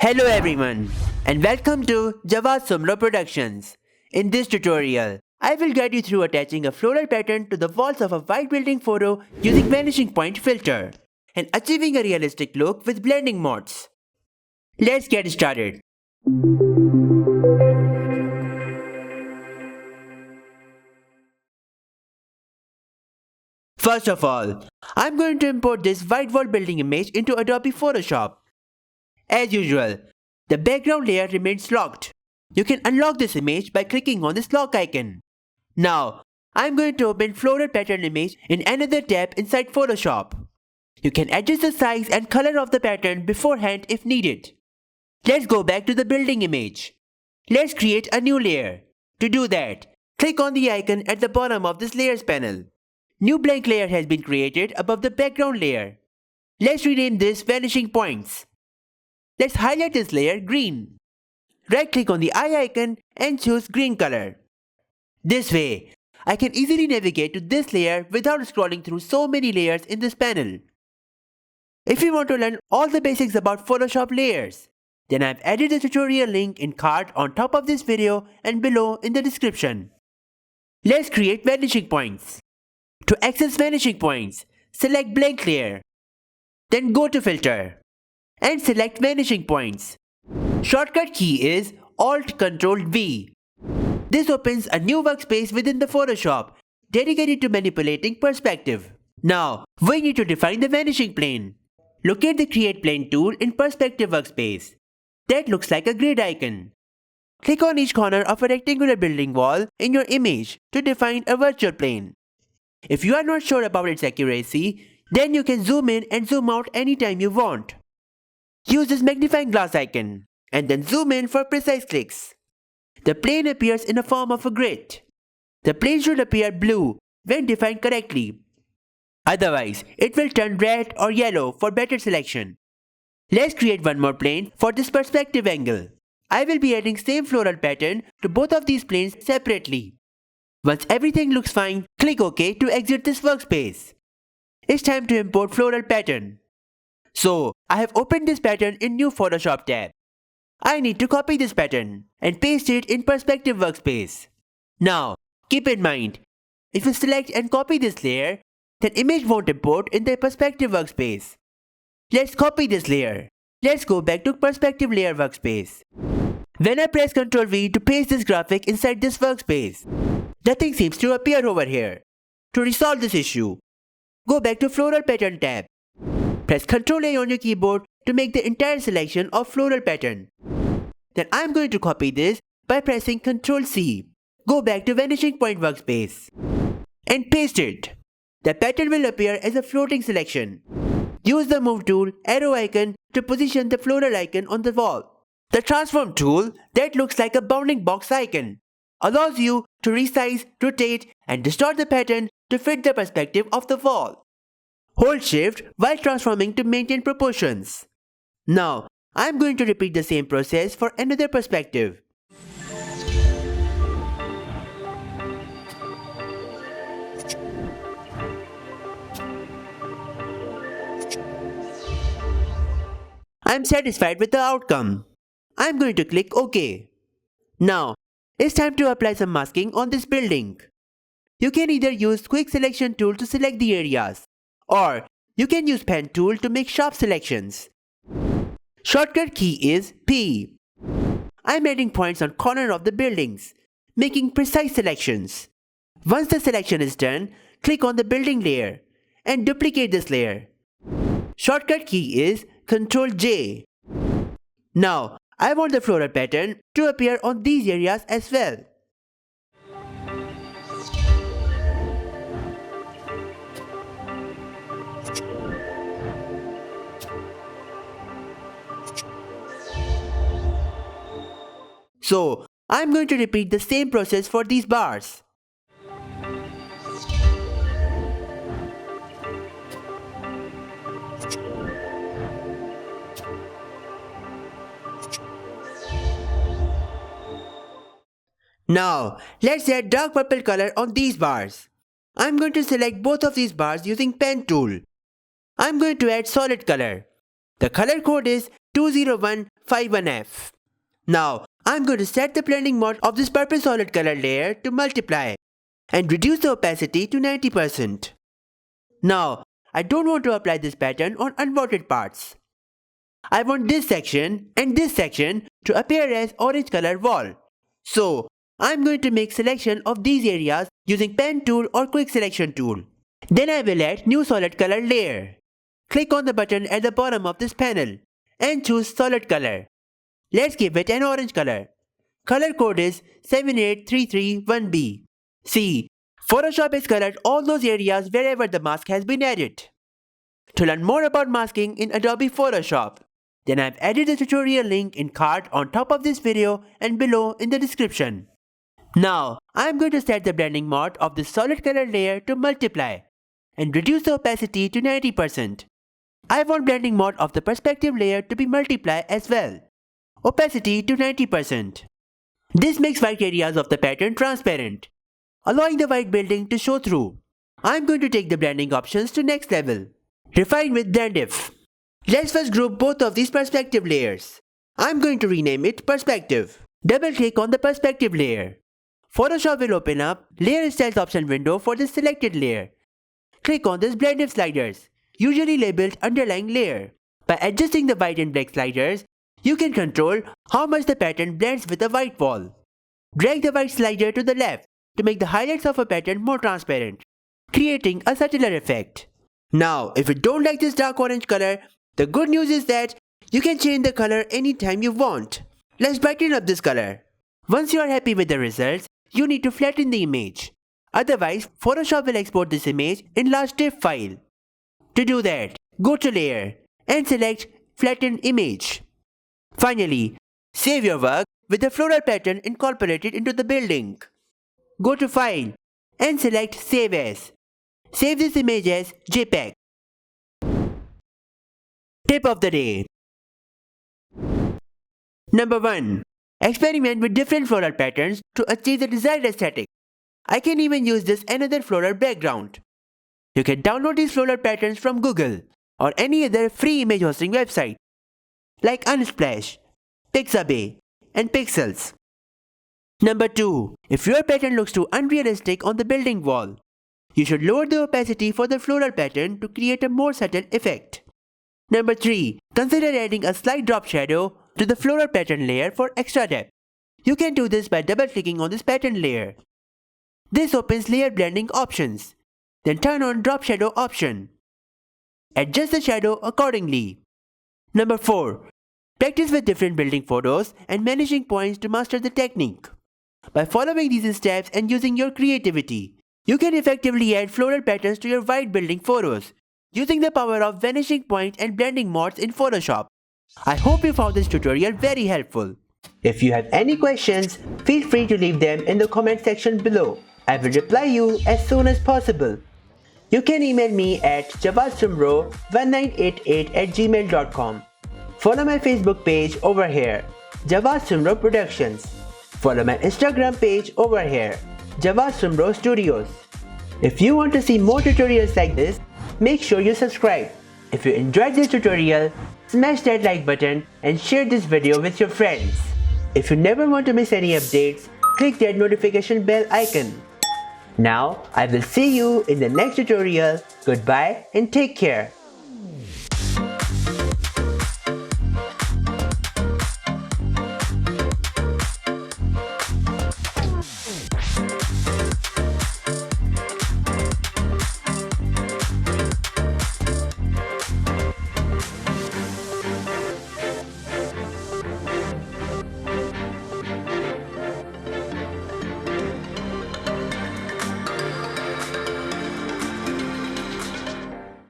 Hello everyone and welcome to Jawad Soomro Productions. In this tutorial, I will guide you through attaching a floral pattern to the walls of a white building photo using Vanishing Point filter and achieving a realistic look with blending modes. Let's get started. First of all, I'm going to import this white wall building image into Adobe Photoshop. As usual, the background layer remains locked. You can unlock this image by clicking on this lock icon. Now, I'm going to open Floral Pattern image in another tab inside Photoshop. You can adjust the size and color of the pattern beforehand if needed. Let's go back to the building image. Let's create a new layer. To do that, click on the icon at the bottom of this layers panel. New blank layer has been created above the background layer. Let's rename this Vanishing Points. Let's highlight this layer green. Right-click on the eye icon and choose green color. This way, I can easily navigate to this layer without scrolling through so many layers in this panel. If you want to learn all the basics about Photoshop layers, then I've added the tutorial link in card on top of this video and below in the description. Let's create Vanishing Points. To access Vanishing Points, select Blank Layer. Then go to Filter and select Vanishing Points. Shortcut key is Alt-Ctrl-V. This opens a new workspace within the Photoshop dedicated to manipulating perspective. Now, we need to define the vanishing plane. Locate the Create Plane tool in Perspective workspace. That looks like a grid icon. Click on each corner of a rectangular building wall in your image to define a virtual plane. If you are not sure about its accuracy, then you can zoom in and zoom out anytime you want. Use this magnifying glass icon and then zoom in for precise clicks. The plane appears in the form of a grid. The plane should appear blue when defined correctly. Otherwise, it will turn red or yellow for better selection. Let's create one more plane for this perspective angle. I will be adding same floral pattern to both of these planes separately. Once everything looks fine, click OK to exit this workspace. It's time to import floral pattern. So, I have opened this pattern in new Photoshop tab. I need to copy this pattern and paste it in Perspective workspace. Now, keep in mind, if you select and copy this layer, then image won't import in the Perspective workspace. Let's copy this layer. Let's go back to Perspective layer workspace. When I press Ctrl V to paste this graphic inside this workspace, nothing seems to appear over here. To resolve this issue, go back to Floral Pattern tab. Press Ctrl A on your keyboard to make the entire selection of floral pattern. Then I'm going to copy this by pressing Ctrl C. Go back to Vanishing Point workspace and paste it. The pattern will appear as a floating selection. Use the Move tool arrow icon to position the floral icon on the wall. The Transform tool that looks like a bounding box icon allows you to resize, rotate and distort the pattern to fit the perspective of the wall. Hold Shift while transforming to maintain proportions. Now, I'm going to repeat the same process for another perspective. I'm satisfied with the outcome. I'm going to click OK. Now, it's time to apply some masking on this building. You can either use Quick Selection tool to select the areas, or you can use Pen tool to make sharp selections. Shortcut key is P. I'm adding points on corner of the buildings, making precise selections. Once the selection is done, click on the building layer and duplicate this layer. Shortcut key is Ctrl J. Now, I want the floral pattern to appear on these areas as well. So, I'm going to repeat the same process for these bars. Now, let's add dark purple color on these bars. I'm going to select both of these bars using Pen tool. I'm going to add solid color. The color code is 𝐓𝐢𝐦𝐿20151F. Now, I'm going to set the blending mode of this purple solid color layer to multiply and reduce the opacity to 90%. Now, I don't want to apply this pattern on unwanted parts. I want this section and this section to appear as orange color wall. So, I'm going to make selection of these areas using pen tool or quick selection tool. Then I will add new solid color layer. Click on the button at the bottom of this panel and choose solid color. Let's give it an orange color. Color code is 78331B. See, Photoshop has colored all those areas wherever the mask has been added. To learn more about masking in Adobe Photoshop, then I've added the tutorial link in card on top of this video and below in the description. Now, I'm going to set the blending mode of this solid color layer to multiply and reduce the opacity to 90%. I want blending mode of the perspective layer to be multiply as well. Opacity to 90%. This makes white areas of the pattern transparent, allowing the white building to show through. I'm going to take the blending options to next level. Refine with Blend If. Let's first group both of these perspective layers. I'm going to rename it Perspective. Double click on the perspective layer. Photoshop will open up Layer Styles option window for the selected layer. Click on this Blend If sliders, usually labeled underlying layer. By adjusting the white and black sliders, you can control how much the pattern blends with the white wall. Drag the white slider to the left to make the highlights of a pattern more transparent, creating a subtler effect. Now, if you don't like this dark orange color, the good news is that you can change the color anytime you want. Let's brighten up this color. Once you are happy with the results, you need to flatten the image. Otherwise, Photoshop will export this image in large TIFF file. To do that, go to Layer and select Flatten Image. Finally, save your work with the floral pattern incorporated into the building. Go to File and select Save As. Save this image as JPEG. Tip of the day. Number 1. Experiment with different floral patterns to achieve the desired aesthetic. I can even use this another floral background. You can download these floral patterns from Google or any other free image hosting website like Unsplash, Pixabay, and Pixels. Number 2. If your pattern looks too unrealistic on the building wall, you should lower the opacity for the floral pattern to create a more subtle effect. Number 3. Consider adding a slight drop shadow to the floral pattern layer for extra depth. You can do this by double-clicking on this pattern layer. This opens layer blending options. Then turn on drop shadow option. Adjust the shadow accordingly. Number 4. Practice with different building photos and vanishing points to master the technique. By following these steps and using your creativity, you can effectively add floral patterns to your white building photos using the power of vanishing point and blending modes in Photoshop. I hope you found this tutorial very helpful. If you have any questions, feel free to leave them in the comment section below. I will reply you as soon as possible. You can email me at jawadsoomro1988@gmail.com. Follow my Facebook page over here, Jawad Soomro Productions. Follow my Instagram page over here, Jawad Soomro Studios. If you want to see more tutorials like this, make sure you subscribe. If you enjoyed this tutorial, smash that like button and share this video with your friends. If you never want to miss any updates, click that notification bell icon. Now, I will see you in the next tutorial. Goodbye and take care.